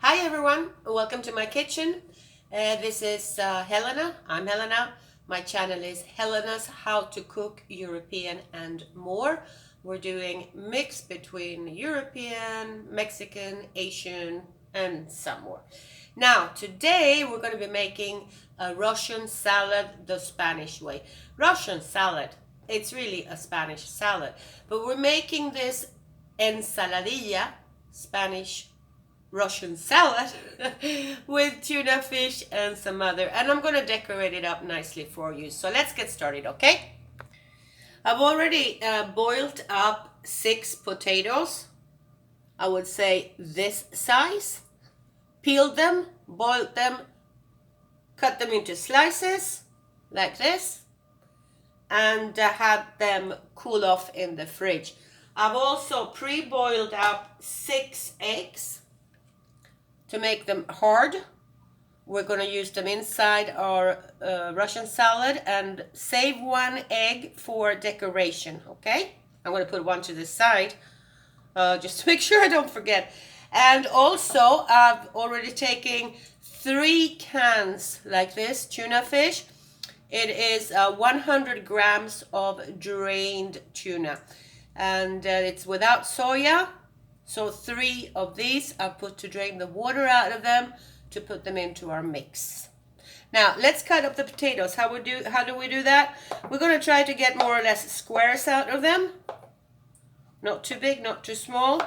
Hi everyone, welcome to my kitchen. This is Helena. I'm Helena. My channel is Helena's How to Cook European and More. We're doing mix between European, Mexican, Asian and some more. Now today we're going to be making a Russian salad the Spanish way. Russian salad, it's really a Spanish salad, but we're making this ensaladilla, Spanish Russian salad with tuna fish and some other, and I'm gonna decorate it up nicely for you. So let's get started, okay? I've already boiled up 6 potatoes. I would say this size. Peeled them, boiled them, cut them into slices like this, and had them cool off in the fridge. I've also pre-boiled up 6 eggs to make them hard. We're going to use them inside our Russian salad and save 1 egg for decoration, okay? I'm going to put 1 to the side just to make sure I don't forget. And also I've already taken 3 cans like this, tuna fish. It is 100 grams of drained tuna, and it's without soya. So 3 of these I've put to drain the water out of them to put them into our mix. Now let's cut up the potatoes. How do we do that? We're going to try to get more or less squares out of them. Not too big, not too small.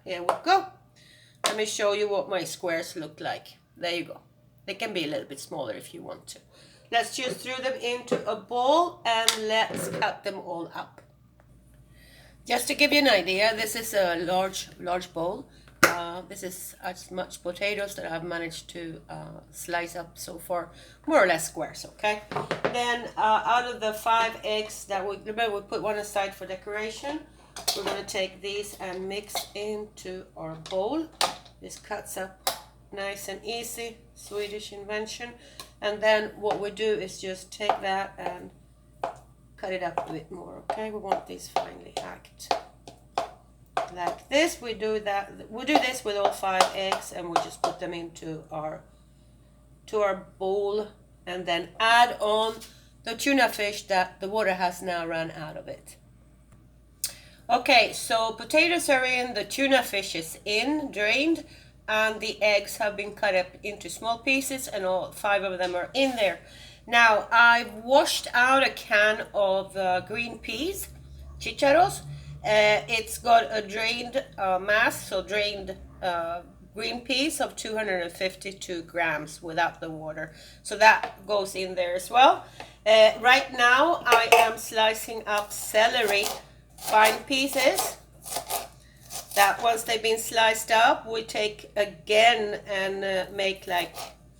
Here we go. Let me show you what my squares look like. There you go. They can be a little bit smaller if you want to. Let's just throw them into a bowl and let's cut them all up. Just to give you an idea, this is a large bowl. This is as much potatoes that I've managed to slice up so far, more or less squares, okay? Then out of the 5 eggs that we put 1 aside for decoration, we're going to take these and mix into our bowl. This cuts up nice and easy, Swedish invention. And then what we do is just take that and cut it up a bit more, okay? We want these finely hacked like this. We do this with all 5 eggs, and we'll just put them into our bowl, and then add on the tuna fish that the water has now run out of it. Okay, so potatoes are in, the tuna fish is in, drained, and the eggs have been cut up into small pieces, and all 5 of them are in there. Now I've washed out a can of green peas, chicharros. It's got a drained mass, so drained green peas of 252 grams without the water. So that goes in there as well. Right now I am slicing up celery, fine pieces. That once they've been sliced up, we take again and make like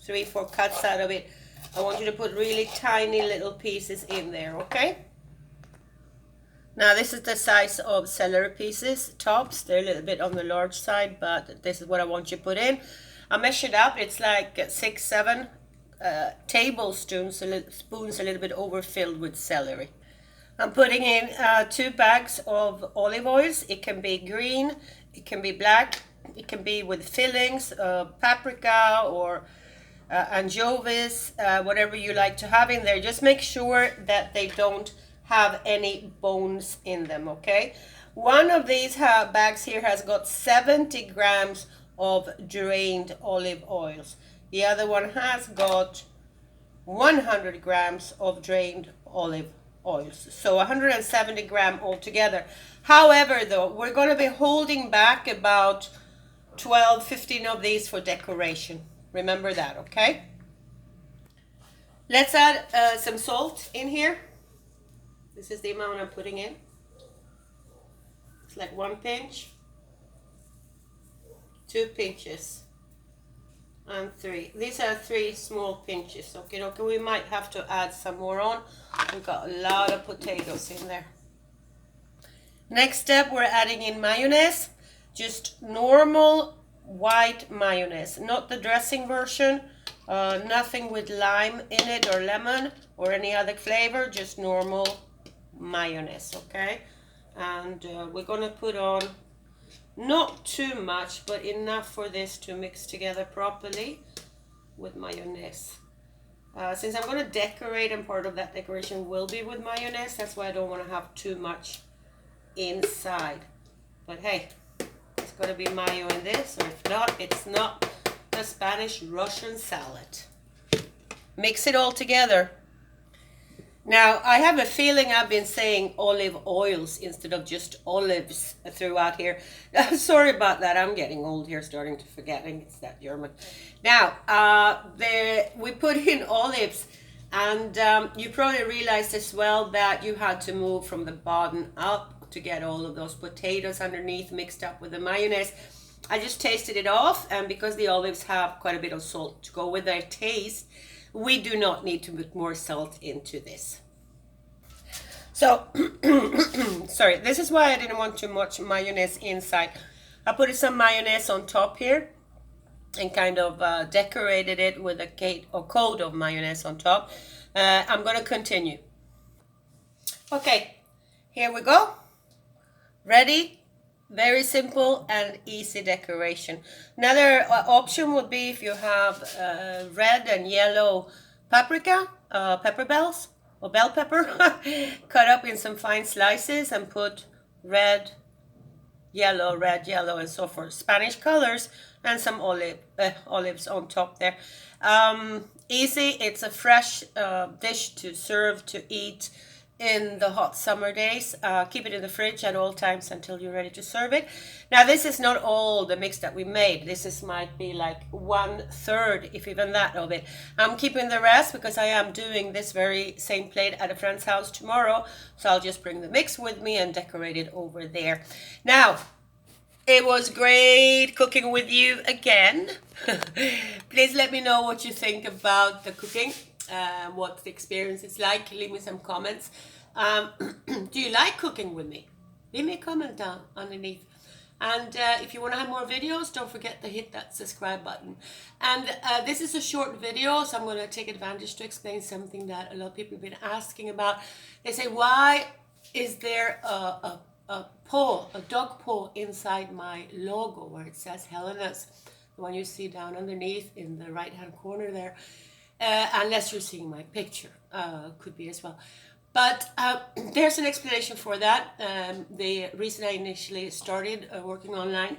3-4 cuts out of it. I want you to put really tiny little pieces in there, okay? Now this is the size of celery pieces, tops. They're a little bit on the large side, but this is what I want you to put in. I measured up, it's like 6-7 tablespoons, spoons a little bit overfilled with celery. I'm putting in 2 bags of olive oils. It can be green, it can be black, it can be with fillings, paprika or anchovies, whatever you like to have in there. Just make sure that they don't have any bones in them, okay? One of these bags here has got 70 grams of drained olive oils. The other one has got 100 grams of drained olive oils, so 170 gram altogether. However, though, we're going to be holding back about 12-15 of these for decoration. Remember that, okay? Let's add some salt in here. This is the amount I'm putting in. It's like 1 pinch, 2 pinches, and 3. These are 3 small pinches. Okay, we might have to add some more on. We've got a lot of potatoes in there. Next step, we're adding in mayonnaise. Just normal white mayonnaise, not the dressing version. Nothing with lime in it or lemon or any other flavor, just normal mayonnaise, okay? And we're gonna put on Not too much, but enough for this to mix together properly with mayonnaise. Since I'm going to decorate, and part of that decoration will be with mayonnaise, that's why I don't want to have too much inside. But hey, it's going to be mayo in this, or if not, it's not the Spanish Russian salad. Mix it all together. Now, I have a feeling I've been saying olive oils instead of just olives throughout here. Sorry about that. I'm getting old here, starting to forgetting it's that German. Now, we put in olives, and you probably realized as well that you had to move from the bottom up to get all of those potatoes underneath mixed up with the mayonnaise. I just tasted it off, and because the olives have quite a bit of salt to go with their taste, we do not need to put more salt into this. So, sorry, this is why I didn't want too much mayonnaise inside. I put some mayonnaise on top here and kind of decorated it with a coat of mayonnaise on top. I'm going to continue. Okay, here we go. Ready? Very simple and easy decoration. Another option would be if you have red and yellow paprika, pepper bells, or bell pepper, cut up in some fine slices and put red, yellow, and so forth. Spanish colors, and some olives on top there. Easy, it's a fresh dish to serve, to eat in the hot summer days. Keep it in the fridge at all times until you're ready to serve it. Now, this is not all the mix that we made. This might be like 1/3, if even that, of it. I'm keeping the rest because I am doing this very same plate at a friend's house tomorrow. So I'll just bring the mix with me and decorate it over there. Now, it was great cooking with you again. Please let me know what you think about the cooking. What the experience is like. Leave me some comments. Do you like cooking with me? Leave me a comment down underneath. And if you want to have more videos, don't forget to hit that subscribe button. And this is a short video, so I'm going to take advantage to explain something that a lot of people have been asking about. They say, why is there a dog paw inside my logo where it says Helena's, the one you see down underneath in the right hand corner there. Unless you're seeing my picture, could be as well. But there's an explanation for that. The reason I initially started working online,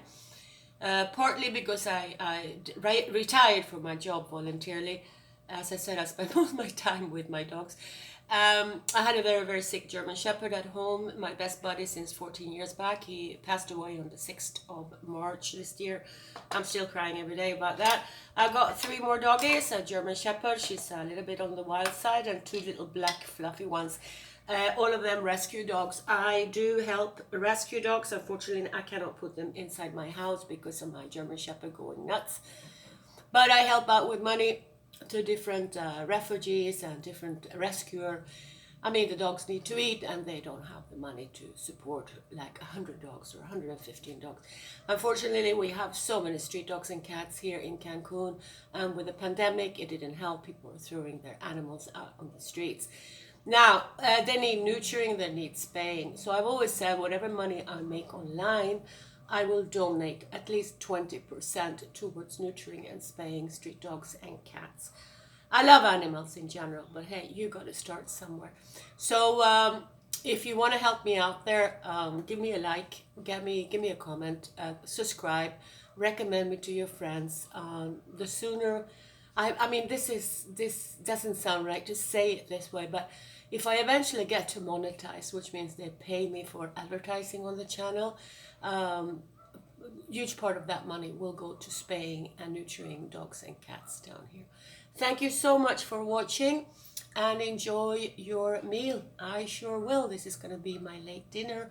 partly because I retired from my job voluntarily. As I said, I spent most of my time with my dogs. I had a very, very sick German Shepherd at home, my best buddy since 14 years back. He passed away on the 6th of March this year. I'm still crying every day about that. I've got 3 more doggies, a German Shepherd, she's a little bit on the wild side, and 2 little black fluffy ones. All of them rescue dogs. I do help rescue dogs. Unfortunately, I cannot put them inside my house because of my German Shepherd going nuts. But I help out with money to different refugees and different rescuer. I mean, the dogs need to eat, and they don't have the money to support like 100 dogs or 115 dogs. Unfortunately, we have so many street dogs and cats here in Cancun, and with the pandemic, it didn't help. People were throwing their animals out on the streets. Now, they need neutering, they need spaying. So I've always said, whatever money I make online, I will donate at least 20% towards neutering and spaying street dogs and cats. I love animals in general, but hey, you got to start somewhere. So if you want to help me out there, give me a like, give me a comment, subscribe, recommend me to your friends. The sooner, I mean, this doesn't sound right to say it this way, but if I eventually get to monetize, which means they pay me for advertising on the channel, huge part of that money will go to spaying and neutering dogs and cats down here. Thank you so much for watching, and enjoy your meal. I sure will. This is going to be my late dinner.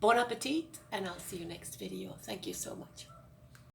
Bon appetit, and I'll see you next video. Thank you so much.